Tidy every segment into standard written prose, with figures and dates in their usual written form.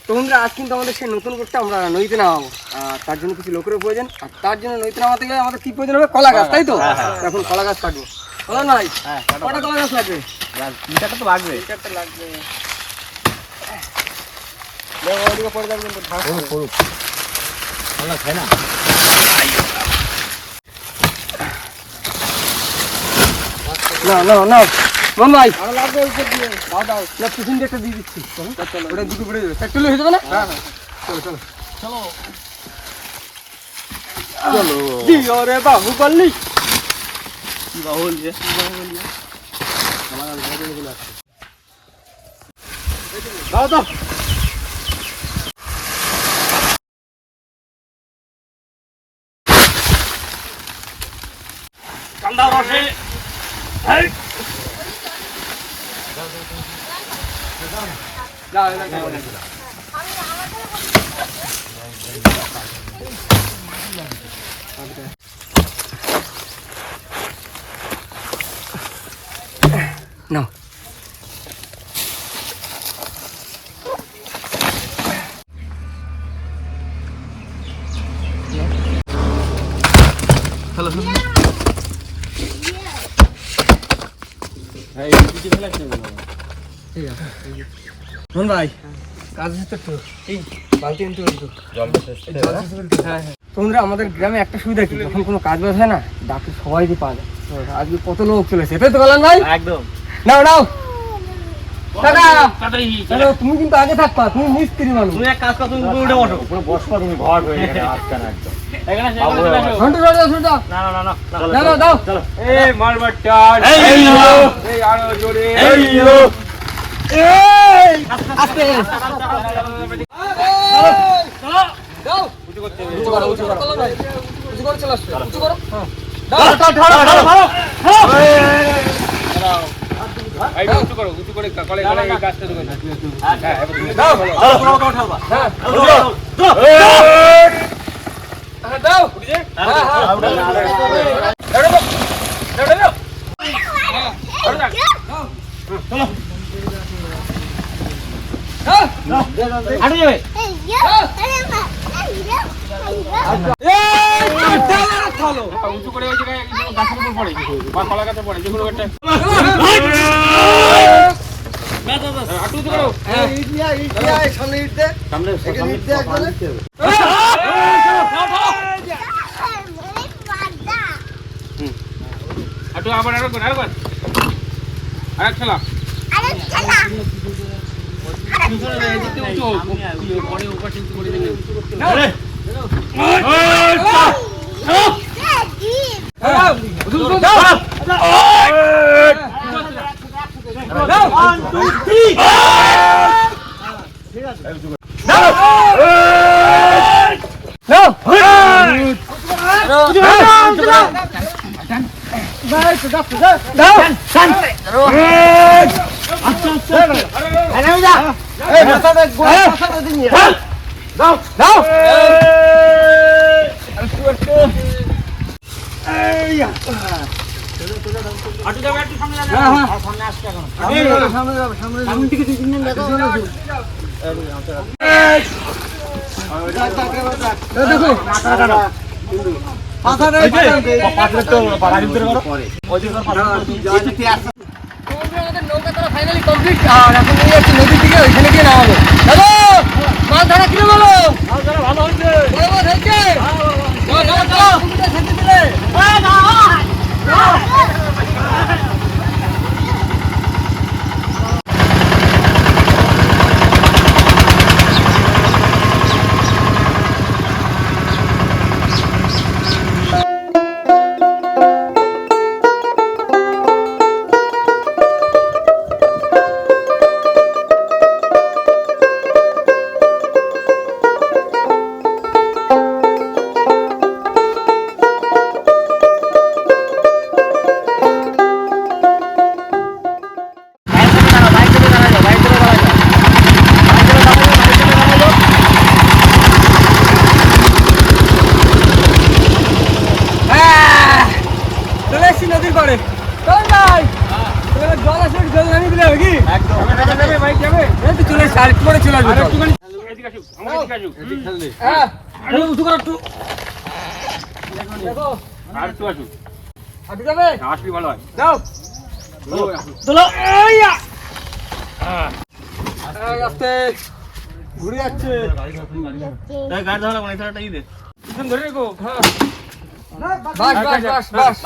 তোমরা আজ কিন্তু আমাদের সেই নতুন করতে আমরা নদীতে নামাবো, আর তার জন্য কিছু লোকের প্রয়োজন। আর তার জন্য নদীতে নামাতে গেলে আমাদের কি প্রয়োজন হবে? কলা গাছ, তাই তো? এখন কলা গাছ কাটবো। বলো নাই কটা কলা গাছ লাগবে? তিনটা তো লাগবে। তিনটা লাগবে। না না না মাম ভাই লাগবে উপর দিয়ে দাও দাও না, পিছন দিয়ে একটা দিয়ে দিচ্ছি। চলো ওটা দুটো পড়ে যাবে, একটা হয়ে যাবে না? হ্যাঁ হ্যাঁ চলো চলো চলো চলো দিও রে বাহুবলি। কি বাহুল যে দাও দাও কান্দা রসে নাও। ভাই কাজ হচ্ছে তো এই বালতি আনতে বলতো তোমরা আমাদের গ্রামে একটা সুবিধা কি, যখন কোনো কাজ বাজ হয় না ডাক্তার সবাইকে পাওয়া যায়। আজকে কত লোক চলেছে, এটাই তো বলেন ভাই? একদম। নাও নাও তুমি কিন্তু আগে থাকবা, তুমি মিস্ত্রি মানুষ। তুমি এক কাজ করো, তুমি উঠে বসো, পুরো বসবা তুমি ঘর হয়ে গেছে আজকাল একদম। এখানে ঘন্টা দাও না না না না দাও দাও চলো। এই মারবাটার এই আরো জোরে এই আস্তে চলো দাও উঁচু করতে হবে, উঁচু করো উঁচু করো উঁচু করো চলো উঁচু করো দাও দাও দাও এই উঁচু করো উঁচু করে কলে কলে এই গাছটা ঢুকে হ্যাঁ দাও দাও উঠাবা হ্যাঁ দাও উঠে যা হ্যাঁ হ্যাঁ দাও দাও দাও চলো আরে যাবে উঁচু করে ওই জায়গায় গাছের উপর পড়ে বা কলা গাছে পড়ে যেগুলো একটা হাঁটু উঁচু করো সামনে ইট দে সামনে ইট দে হাঁটু আবার আরেকবার আরেক খেলা নৌকা তারা ফাইনালি কমপ্লিট। আর এখন এই একটু নদীর দিকে ওইখানে গিয়ে নামাবো। হ্যালো মাছ ধরা কিনে বলো? মাছ ধরা ভালো হয়েছে, বরাবর হয়েছে। আসুক, আমার দিকে আসুক। হ্যাঁ আরে উঠু কর একটু দেখো আর একটু আসুক। আটু যাবে আসবি ভালো হয়। যাও তোলো, এইয়া। এই আস্তে ঘুরে যাচ্ছে এই গাড়ি ধরা মানে একটা ই দে। পিছন ধরে রেখো। হ্যাঁ বাস বাস বাস বাস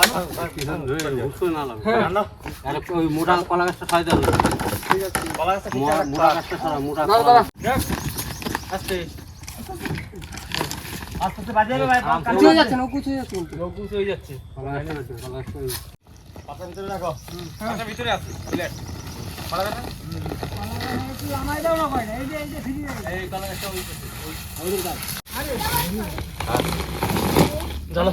মোটা কলা গাছটা খাই দাও। কলা গাছটা মোটা গাছটা সরা, মোটা দাঁড়া দাঁড়া আস্তে আস্তে বাজে ভাই। কুচি হয়ে যাচ্ছে না কুচি হয়ে যাচ্ছে কিন্তু লঘু হয়ে যাচ্ছে। পাতা ভিতরে রাখো। পাতা ভিতরে আছে। কলা গাছ আমায় দাও না ভাই এই যে ফ্রি এই কলা গাছটা ওই চলো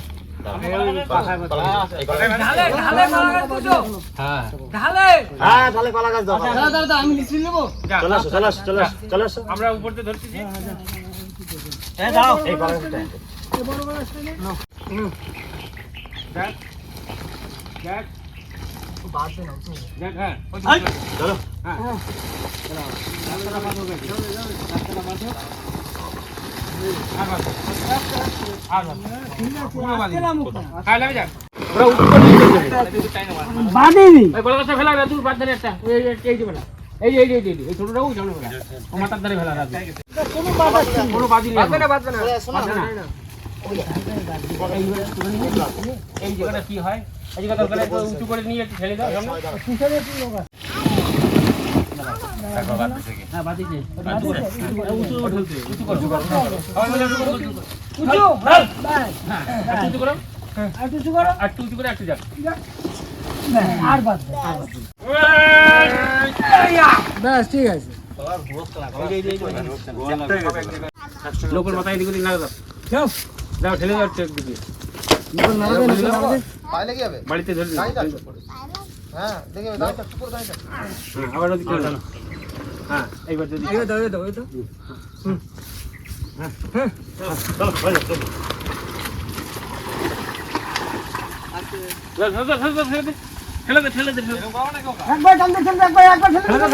আমরা উপর দিয়ে ধরছি। কি হয় উঁচু করে নিয়ে একটু ঠেলে দাও। ঠিক আছে লোকের মাথায় এদিক ওদিক না দাও। দাও ঠেলে দাও একদিকে। বাড়িতে ধরে আবার ওদিক করে দাও। হ্যাঁ এইবার যদি দাও ঠেলে দে ঠেলে দে। একবার টান দে চলবে একবার ঠেলে দে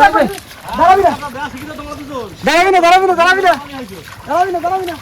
দাঁড়াবি না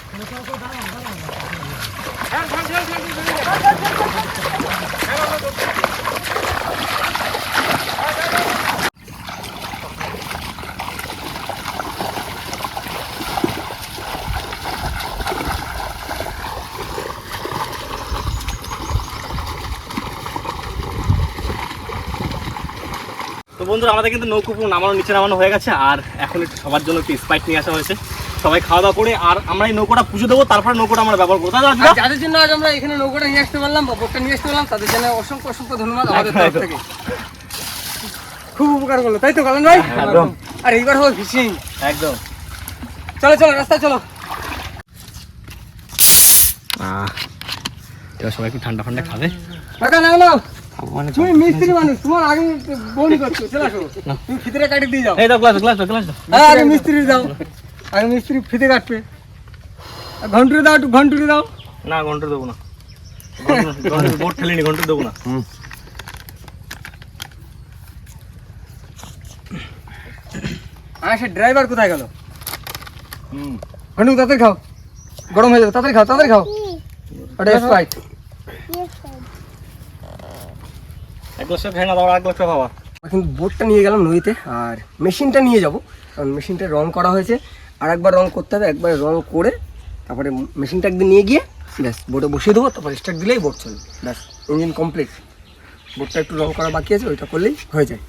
তো বন্ধুরা আমাদের কিন্তু নৌকো নামানো নিচে নামানো হয়ে গেছে। আর এখন একটু সবার জন্য একটু স্পাইট নিয়ে আসা হয়েছে। সবাই খাওয়া দাওয়া করে আর আমরা এই নৌকোটা পুজো দেবো, তারপরে নৌকোটা আমরা ব্যবহার করবো। আর যাদের জন্য আজ আমরা এখানে নৌকাটা নিয়ে আসতে পারলাম বা বোটটা নিয়ে আসতে পারলাম তাদের জন্য অসংখ্য অসংখ্য ধন্যবাদ আমাদের তরফ থেকে। খুব উপকার করলো তাই তো কালান ভাই? একদম। আর এইবার হবে ফিশিং। একদম। চলো চলো রাস্তায় চলো। এবার সবাই একটু ঠান্ডা ঠান্ডা খাবে। টাকা না নাও তুমি মিস্ত্রি মানুষ তোমার আগে বনি করছো চলে আসো তুমি ফিতে কাটি দিয়ে যাও। এই দাও গ্লাস গ্লাস গ্লাস দাও। হ্যাঁ আগে মিস্ত্রি দাও আগে মিস্ত্রি ফিতে কাটবে ঘন্টুরি দাও একটু ঘন্টুরি দাও। না ঘন্টা দেবো না, বোট ঠেলিনি, ঘন্টা দেবো না। সে ড্রাইভার কোথায় গেল? ঘন্টু তাড়াতাড়ি খাও গরম হয়ে যাবে তাড়াতাড়ি খাও ওটা স্প্রাইট। এক গ্লাস খাই না দাও, এক গ্লাস খাওয়া। কিন্তু বোটটা নিয়ে গেলাম নদীতে আর মেশিনটা নিয়ে যাব কারণ মেশিনটা রং করা হয়েছে আর একবার রং করতে হবে। একবার রং করে তারপরে মেশিনটা একদিন নিয়ে গিয়ে ব্যাস বোটে বসিয়ে দেবো, তারপর স্টার্ট দিলেই বোট চলবে। ব্যাস ইঞ্জিন কমপ্লিট। বোটটা একটু রং করা বাকি আছে ওইটা করলেই হয়ে যায়।